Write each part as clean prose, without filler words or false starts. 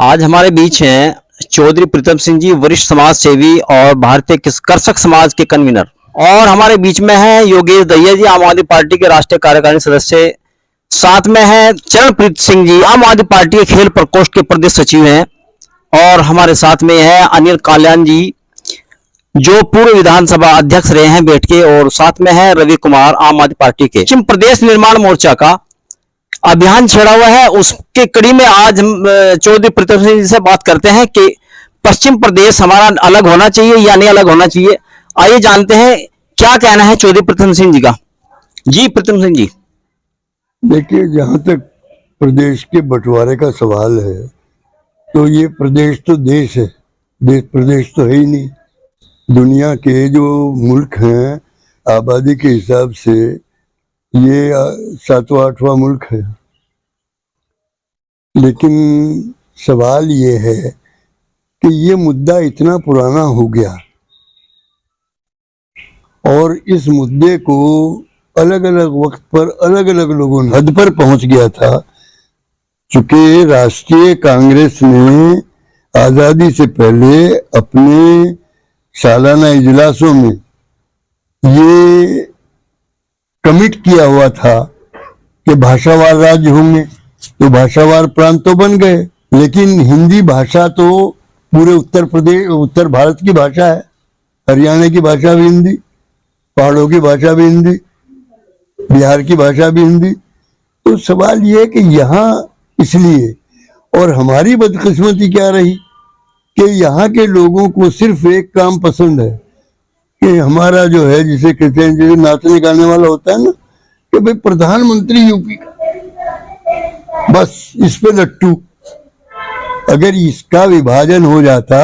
आज हमारे बीच हैं चौधरी प्रीतम सिंह जी, वरिष्ठ समाज सेवी और भारतीय कृषक समाज के कन्वीनर। और हमारे बीच में है योगेश दहिया जी, आम आदमी पार्टी के राष्ट्रीय कार्यकारिणी सदस्य। साथ में है चरणप्रीत सिंह जी, आम आदमी पार्टी के खेल प्रकोष्ठ के प्रदेश सचिव हैं। और हमारे साथ में है अनिल काल्याण जी, जो पूर्व विधानसभा अध्यक्ष रहे हैं बैठ के। और साथ में है रवि कुमार, आम आदमी पार्टी के। पश्चिम प्रदेश निर्माण मोर्चा का अभियान छेड़ा हुआ है, उसके कड़ी में आज हम चौधरी प्रीतम सिंह जी से बात करते हैं कि पश्चिम प्रदेश हमारा अलग होना चाहिए या नहीं अलग होना चाहिए। आइए जानते हैं क्या कहना है चौधरी प्रीतम सिंह जी का। जी प्रीतम सिंह जी। देखिए, जहाँ तक प्रदेश के बंटवारे का सवाल है तो ये प्रदेश तो देश है, देश प्रदेश तो है ही नहीं। दुनिया के जो मुल्क हैं आबादी के हिसाब से ये 7वां 8वां मुल्क है। लेकिन सवाल ये है कि ये मुद्दा इतना पुराना हो गया और इस मुद्दे को अलग अलग वक्त पर अलग अलग लोगों ने हद पर पहुंच गया था। चूंकि राष्ट्रीय कांग्रेस ने आज़ादी से पहले अपने सालाना इजलासों में ये कमिट किया हुआ था कि भाषावार राज्य होंगे, तो भाषावार प्रांत तो बन गए। लेकिन हिंदी भाषा तो पूरे उत्तर भारत की भाषा है। हरियाणा की भाषा भी हिंदी, पहाड़ों की भाषा भी हिंदी, बिहार की भाषा भी हिंदी। तो सवाल ये है कि यहाँ इसलिए, और हमारी बदकिस्मती क्या रही कि यहाँ के लोगों को सिर्फ एक काम पसंद है कि हमारा जो है, जिसे कहते हैं, जैसे नाचने गाने वाला होता है ना, कि भाई प्रधानमंत्री यूपी का, बस इस पे लट्टू। अगर इसका विभाजन हो जाता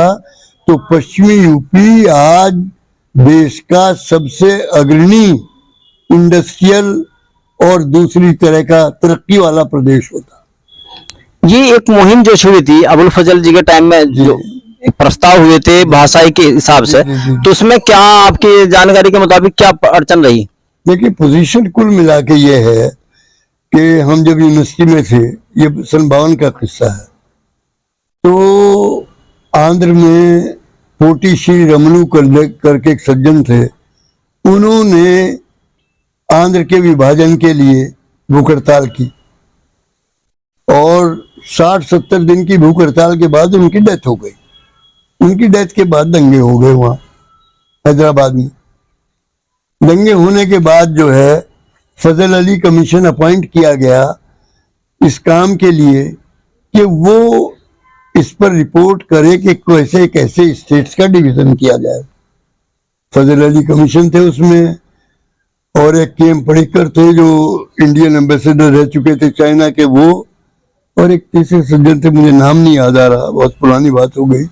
तो पश्चिमी यूपी आज देश का सबसे अग्रणी इंडस्ट्रियल और दूसरी तरह का तरक्की वाला प्रदेश होता। ये एक मुहिम जो शुरू थी अबुल फजल जी के टाइम में, जो प्रस्ताव हुए थे भाषाई के हिसाब से, तो उसमें क्या आपकी जानकारी के मुताबिक क्या अड़चन रही? देखिए, पोजीशन कुल मिला के ये है कि हम जब यूनिवर्सिटी में थे, ये सन 52 का किस्सा है, तो आंध्र में पोटी श्री रमनू करके एक सज्जन थे। उन्होंने आंध्र के विभाजन के लिए भूख हड़ताल की और 60-70 दिन की भूख हड़ताल के बाद उनकी डेथ हो गई। उनकी डेथ के बाद दंगे हो गए वहां हैदराबाद में। दंगे होने के बाद जो है फजल अली कमीशन अपॉइंट किया गया इस काम के लिए कि वो इस पर रिपोर्ट करे कि कैसे कैसे स्टेट्स का डिवीजन किया जाए। फजल अली कमीशन थे उसमें, और एक के.एम. पडिक्कर थे जो इंडियन एम्बेसडर रह चुके थे चाइना के, वो, और एक तीसरे सज्जन थे, मुझे नाम नहीं याद आ रहा, बहुत पुरानी बात हो गई।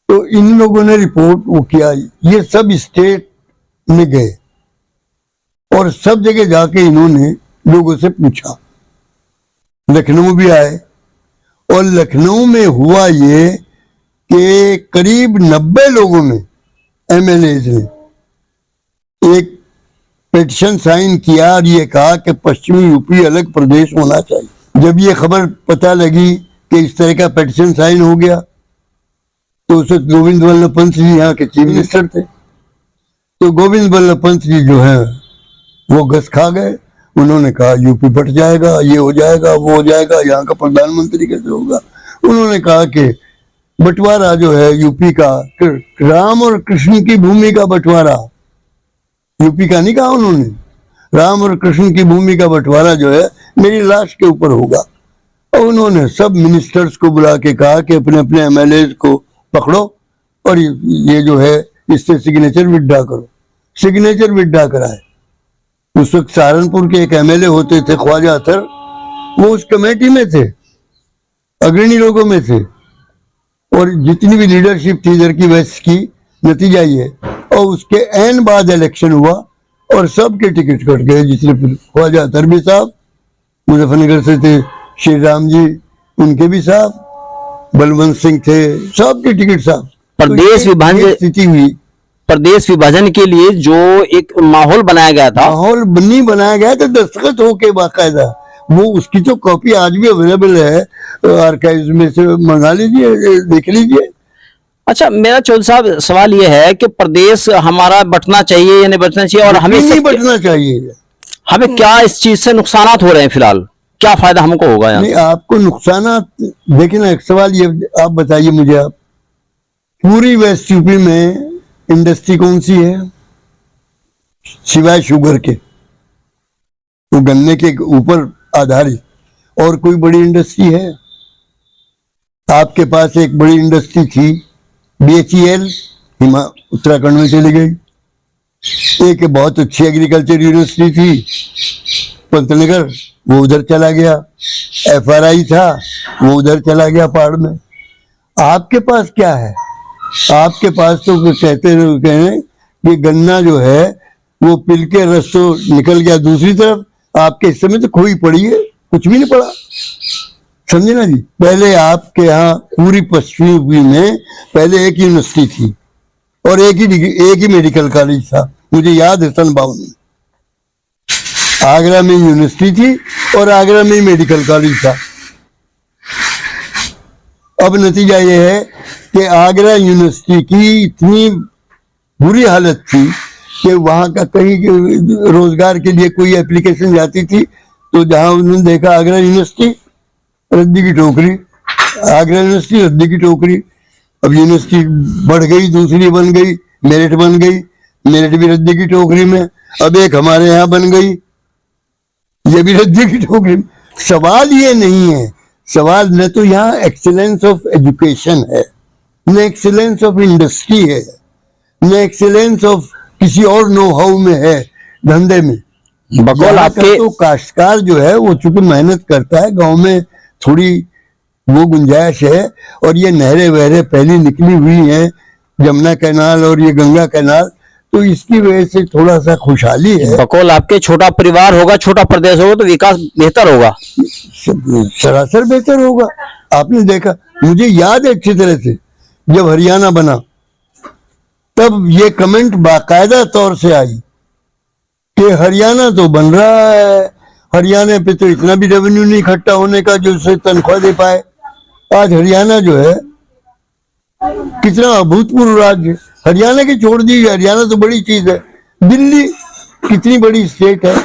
तो इन लोगों ने रिपोर्ट वो किया, ये सब स्टेट में गए और सब जगह जाके इन्होंने लोगों से पूछा। लखनऊ भी आए और लखनऊ में हुआ ये कि करीब 90 लोगों ने, एमएलएज ने एक पिटीशन साइन किया और ये कहा कि पश्चिमी यूपी अलग प्रदेश होना चाहिए। जब ये खबर पता लगी कि इस तरह का पिटीशन साइन हो गया तो उस वक्त गोविंद वल्लभ पंत जी यहाँ के चीफ मिनिस्टर थे। तो गोविंद वल्लभ पंत जी जो है वो गस खा गए। उन्होंने कहा यूपी बट जाएगा, ये हो जाएगा, वो हो जाएगा, यहाँ का प्रधानमंत्री कैसे होगा। उन्होंने कहा कि बंटवारा जो है यूपी का, राम और कृष्ण की भूमि का बंटवारा, यूपी का नहीं कहा उन्होंने, राम और कृष्ण की भूमि का बंटवारा जो है मेरी लाश के ऊपर होगा। और उन्होंने सब मिनिस्टर्स को बुला के कहा कि अपने अपने एमएलए को पकड़ो और ये जो है इससे सिग्नेचर विड्रॉ करो। सिग्नेचर विड्रॉ कराए। उस वक्त सहारनपुर के एक एमएलए होते थे ख्वाजा अतर, वो उस कमेटी में थे, अग्रणी लोगों में थे, और जितनी भी लीडरशिप थी इधर की वेस्ट की, नतीजा ये। और उसके एन बाद इलेक्शन हुआ और सबके टिकट कट गए। जितने ख्वाजा अतर भी साहब, मुजफ्फरनगर से थे श्री राम जी, उनके भी साहब, बलवंत सिंह थे, सबके टिकट साहब। प्रदेश विभाजन स्थिति हुई। प्रदेश विभाजन के लिए जो एक माहौल बनाया गया था, माहौल नहीं बनाया गया था, दस्तखत होके बाकायदा वो उसकी तो कॉपी आज भी अवेलेबल है, आर्काइव्स में से मंगा लीजिए, देख लीजिए। अच्छा, मेरा चौधरी साहब सवाल ये है कि प्रदेश हमारा बंटना चाहिए या नहीं बंटना चाहिए, और हमें नहीं बचना चाहिए। हमें क्या इस चीज से नुकसानात हो रहे हैं फिलहाल, क्या फायदा हमको होगा यहाँ नहीं, आपको नुकसानात देखिए ना। एक सवाल ये आप बताइए मुझे, आप पूरी वेस्ट यूपी में इंडस्ट्री कौन सी है सिवाय शुगर के, वो गन्ने के ऊपर आधारित, और कोई बड़ी इंडस्ट्री है? आपके पास एक बड़ी इंडस्ट्री थी BHEL, उत्तराखंड में चली गई। एक बहुत अच्छी एग्रीकल्चर यूनिवर्सिटी थी पंतनगर, वो उधर चला गया। FRI था, वो उधर चला गया पहाड़ में। आपके पास क्या है? आपके पास तो कहते हैं कि गन्ना जो है वो पिल के रस तो निकल गया दूसरी तरफ, आपके हिस्से में तो खोई पड़ी है, कुछ भी नहीं पड़ा। समझे ना जी? पहले आपके यहाँ पूरी पश्चिमी यूपी में पहले एक यूनिवर्सिटी थी और एक ही मेडिकल कॉलेज था, मुझे याद है सन 52 में। आगरा में यूनिवर्सिटी थी और आगरा में ही मेडिकल कॉलेज था। अब नतीजा यह है कि आगरा यूनिवर्सिटी की इतनी बुरी हालत थी कि वहां का कहीं रोजगार के लिए कोई एप्लीकेशन जाती थी तो जहां उन्होंने देखा आगरा यूनिवर्सिटी, रद्दी की टोकरी, आगरा यूनिवर्सिटी रद्दी की टोकरी। अब यूनिवर्सिटी बढ़ गई, दूसरी बन गई, मेरिट बन गई, मेरिट भी रद्दी की टोकरी में। अब एक हमारे यहाँ बन गई, ये भी रद्दी की टोकरी में। सवाल ये नहीं है, सवाल न तो यहाँ एक्सीलेंस ऑफ एजुकेशन है, न एक्सीलेंस ऑफ इंडस्ट्री है, न एक्सीलेंस ऑफ किसी और नो हाउ में है, धंधे में। बकौल आपके तो काश्तकार जो है वो चूंकि मेहनत करता है, गांव में थोड़ी वो गुंजाइश है, और ये नहरें वहरें पहली निकली हुई हैं, जमुना कैनाल और ये गंगा कैनाल, तो इसकी वजह से थोड़ा सा खुशहाली है। बकौल आपके छोटा परिवार होगा, छोटा प्रदेश होगा, तो विकास बेहतर होगा, सरासर बेहतर होगा। आपने देखा, मुझे याद है अच्छी तरह से, जब हरियाणा बना तब ये कमेंट बाकायदा तौर से आई कि हरियाणा तो बन रहा है, हरियाणा पे तो इतना भी रेवेन्यू नहीं इकट्ठा होने का जो उसे तनख्वाह दे पाए। आज हरियाणा जो है कितना अभूतपूर्व राज्य, हरियाणा की छोड़ दीजिए, हरियाणा तो बड़ी चीज है, दिल्ली कितनी बड़ी स्टेट है,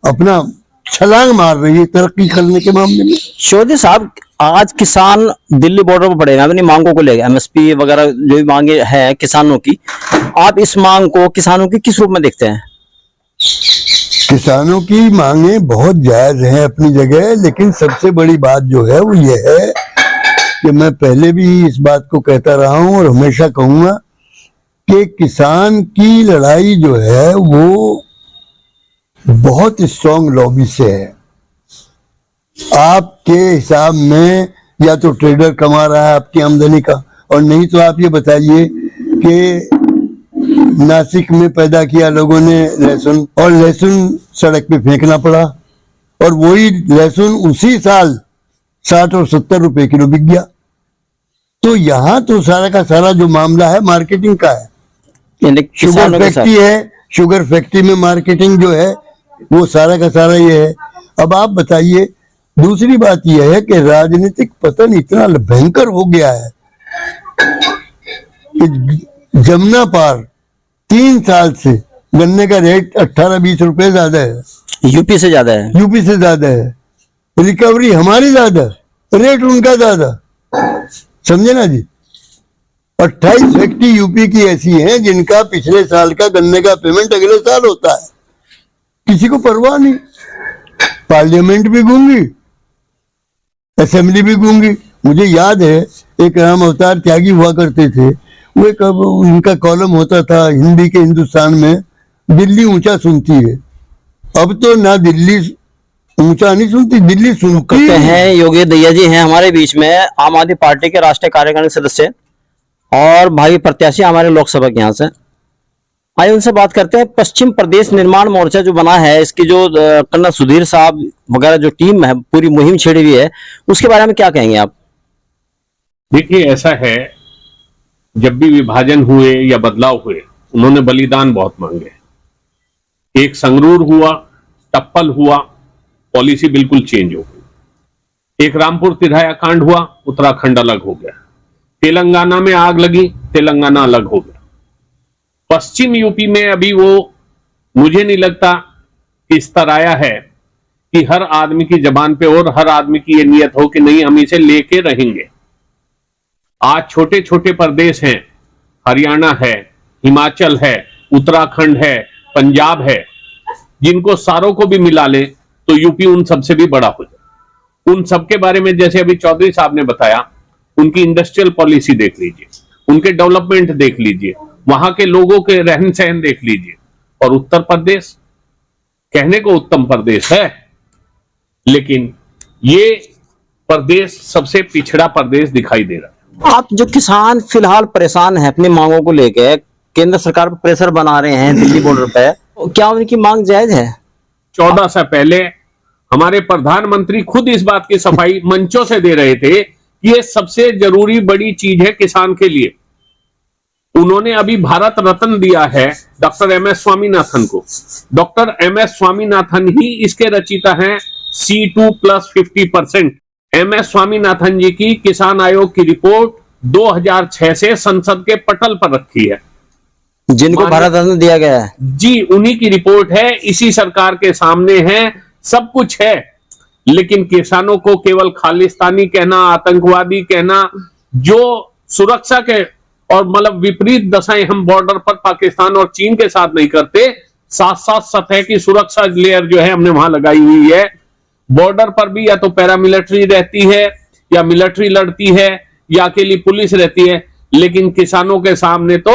अपना छलांग मार रही है तरक्की करने के मामले में। चौधरी साहब, आज किसान दिल्ली बॉर्डर पर पड़े हैं अपनी मांगों को लेकर, MSP वगैरह जो भी मांगे हैं किसानों की, आप इस मांग को किसानों की किस रूप में देखते हैं? किसानों की मांगे बहुत जायज हैं अपनी जगह, लेकिन सबसे बड़ी बात जो है वो ये है कि मैं पहले भी इस बात को कहता रहा हूं और हमेशा कहूंगा कि किसान की लड़ाई जो है वो बहुत स्ट्रांग लॉबी से है। आपके हिसाब में या तो ट्रेडर कमा रहा है आपकी आमदनी का, और नहीं तो आप ये बताइए कि नासिक में पैदा किया लोगों ने लहसुन, और लहसुन सड़क पे फेंकना पड़ा, और वही लहसुन उसी साल 60 और 70 रुपए किलो बिक गया। तो यहाँ तो सारा का सारा जो मामला है मार्केटिंग का है। शुगर फैक्ट्री है, शुगर फैक्ट्री में मार्केटिंग जो है वो सारा का सारा ये है। अब आप बताइए, दूसरी बात यह है कि राजनीतिक पतन इतना भयंकर हो गया है कि जमुना पार 3 साल से गन्ने का रेट 18-20 रुपए ज्यादा है, यूपी से ज्यादा है, यूपी से ज्यादा है, रिकवरी हमारी ज्यादा, रेट उनका ज्यादा। समझे ना जी? 28 फैक्ट्री यूपी की ऐसी हैं जिनका पिछले साल का गन्ने का पेमेंट अगले साल होता है, किसी को परवाह नहीं। पार्लियामेंट भी गूंगी, असेंबली भी गूंगी। मुझे याद है एक राम अवतार त्यागी हुआ करते थे, वो एक उनका कॉलम होता था हिंदी के हिंदुस्तान में, दिल्ली ऊंचा सुनती है। अब तो ना दिल्ली ऊंचा नहीं सुनती, दिल्ली सुनती हैं। योगी दैया जी हैं हमारे बीच में, आम आदमी पार्टी के राष्ट्रीय कार्यकारिणी सदस्य और भावी प्रत्याशी हमारे लोकसभा के यहाँ से। आइए उनसे बात करते हैं। पश्चिम प्रदेश निर्माण मोर्चा जो बना है, इसकी जो कर्नल सुधीर साहब वगैरह जो टीम है, पूरी मुहिम छेड़ी हुई है, उसके बारे में क्या कहेंगे आप? देखिए, ऐसा है, जब भी विभाजन हुए या बदलाव हुए, उन्होंने बलिदान बहुत मांगे। एक संगरूर हुआ, टप्पल हुआ, पॉलिसी बिल्कुल चेंज हो गई। एक रामपुर तिराया कांड हुआ, उत्तराखंड अलग हो गया। तेलंगाना में आग लगी, तेलंगाना अलग हो गया। पश्चिम यूपी में अभी वो मुझे नहीं लगता कि इस तरह आया है कि हर आदमी की जबान पे और हर आदमी की ये नियत हो कि नहीं हम इसे लेके रहेंगे। आज छोटे छोटे प्रदेश हैं, हरियाणा है, हिमाचल है, उत्तराखंड है, पंजाब है, जिनको सारों को भी मिला ले तो यूपी उन सबसे भी बड़ा हो जाए। उन सबके बारे में जैसे अभी चौधरी साहब ने बताया, उनकी इंडस्ट्रियल पॉलिसी देख लीजिए, उनके डेवलपमेंट देख लीजिए, वहां के लोगों के रहन सहन देख लीजिए। और उत्तर प्रदेश कहने को उत्तम प्रदेश है, लेकिन ये प्रदेश सबसे पिछड़ा प्रदेश दिखाई दे रहा है। आप जो किसान फिलहाल परेशान हैं अपनी मांगों को लेकर, केंद्र सरकार पर प्रेशर बना रहे हैं दिल्ली बॉर्डर पे, क्या उनकी मांग जायज है? 14 से पहले हमारे प्रधानमंत्री खुद इस बात की सफाई मंचों से दे रहे थे कि ये सबसे जरूरी बड़ी चीज है किसान के लिए। उन्होंने अभी भारत रत्न दिया है डॉक्टर एमएस स्वामीनाथन को। डॉक्टर एमएस स्वामीनाथन ही इसके रचयिता हैं C2 + 50%। एमएस स्वामीनाथन जी की किसान आयोग की रिपोर्ट 2006 से संसद के पटल पर रखी है, जिनको भारत रत्न दिया गया है। जी, उन्हीं की रिपोर्ट है, इसी सरकार के सामने है, सब कुछ है। लेकिन किसानों को केवल खालिस्तानी कहना, आतंकवादी कहना, जो सुरक्षा के और मतलब विपरीत दशाएं हम बॉर्डर पर पाकिस्तान और चीन के साथ नहीं करते, साथ साथ सतह की सुरक्षा लेयर जो है हमने वहां लगाई हुई है। बॉर्डर पर भी या तो पैरामिलिट्री रहती है या मिलिट्री लड़ती है या अकेली पुलिस रहती है, लेकिन किसानों के सामने तो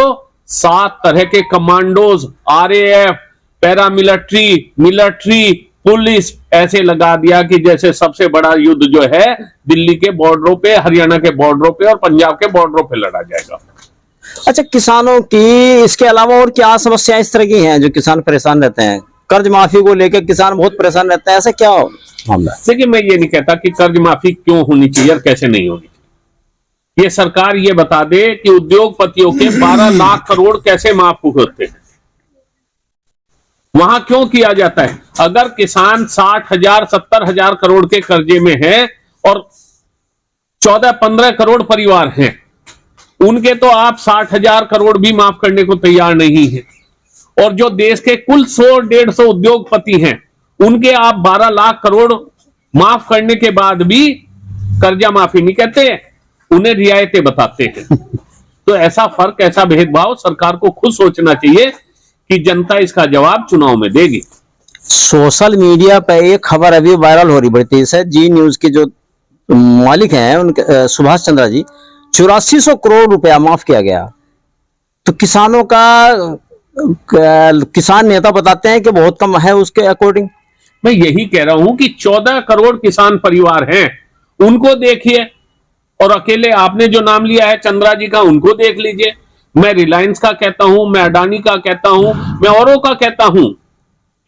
7 तरह के commandos, RAF, paramilitary, military, police ऐसे लगा दिया कि जैसे सबसे बड़ा युद्ध जो है दिल्ली के बॉर्डरों पे, हरियाणा के बॉर्डरों पे और पंजाब के बॉर्डरों पे लड़ा जाएगा। अच्छा, किसानों की इसके अलावा और क्या समस्याएं इस तरह की हैं जो किसान परेशान रहते हैं? कर्ज माफी को लेकर किसान बहुत परेशान रहते हैं, ऐसा क्या मामला? देखिए, मैं ये नहीं कहता कि कर्ज माफी क्यों होनी चाहिए और कैसे नहीं होनी चाहिए। ये सरकार ये बता दे कि उद्योगपतियों के 12 लाख करोड़ कैसे माफ होते हैं, वहां क्यों किया जाता है। अगर किसान 60,000 70,000 करोड़ के कर्जे में है और 14-15 करोड़ परिवार हैं, उनके तो आप 60,000 करोड़ भी माफ करने को तैयार नहीं है। और जो देश के कुल 100-150 उद्योगपति हैं, उनके आप 12 लाख करोड़ माफ करने के बाद भी कर्जा माफी नहीं कहते, उन्हें रियायतें बताते हैं। तो ऐसा फर्क, ऐसा भेदभाव सरकार को खुद सोचना चाहिए कि जनता इसका जवाब चुनाव में देगी। सोशल मीडिया पे एक खबर अभी वायरल हो रही बड़ी तेज है। जी न्यूज के जो मालिक हैं उनके सुभाष चंद्रा जी, 8400 करोड़ रुपया माफ किया गया। तो किसानों का किसान नेता बताते हैं कि बहुत कम है उसके अकॉर्डिंग। मैं यही कह रहा हूं कि 14 करोड़ किसान परिवार हैं, उनको देखिए, और अकेले आपने जो नाम लिया है चंद्रा जी का, उनको देख लीजिए। मैं रिलायंस का कहता हूं, मैं अडानी का कहता हूं, मैं औरों का कहता हूं,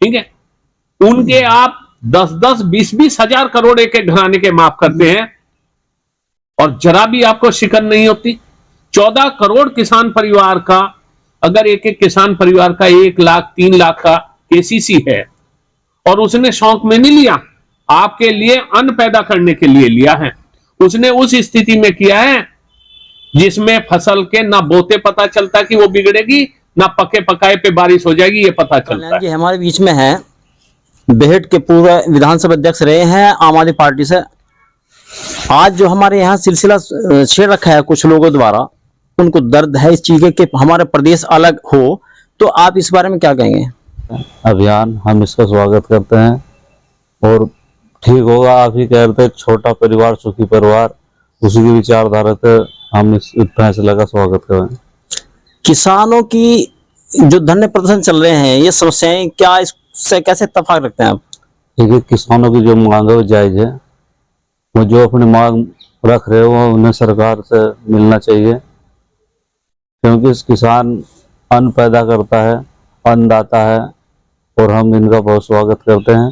ठीक है, उनके आप 10-10, 20-20 हजार करोड़ एक एक घराने के माफ करते हैं और जरा भी आपको शिकन नहीं होती। 14 करोड़ किसान परिवार का, अगर एक एक किसान परिवार का 1 लाख 3 लाख का KCC है और उसने शौक में नहीं लिया, आपके लिए अन्न पैदा करने के लिए लिया है, उसने उस स्थिति में किया है जिसमें फसल के ना बोते पता चलता कि वो बिगड़ेगी, ना पके पकाए पे बारिश हो जाएगी ये पता चलता है। हमारे बीच में है, बेहट के पूर्व विधानसभा अध्यक्ष रहे हैं आम आदमी पार्टी से। आज जो हमारे यहाँ सिलसिला छेड़ रखा है कुछ लोगों द्वारा, उनको दर्द है इस चीज के हमारा प्रदेश अलग हो, तो आप इस बारे में क्या कहेंगे? अभियान हम इसका स्वागत करते हैं और ठीक होगा। आप ही कह रहे थे छोटा परिवार सुखी परिवार, उसी की विचारधारा से हम इस फैसले का स्वागत करें। किसानों की जो धरने प्रदर्शन चल रहे हैं, ये समस्याएं क्या, इससे कैसे इत्तेफाक रखते हैं आप? देखिए, किसानों की जो मांग है वो जायज है, वो जो अपनी मांग रख रहे हो उन्हें सरकार से मिलना चाहिए, क्योंकि इस किसान अन्न पैदा करता है, अन्नदाता है और हम इनका बहुत स्वागत करते हैं।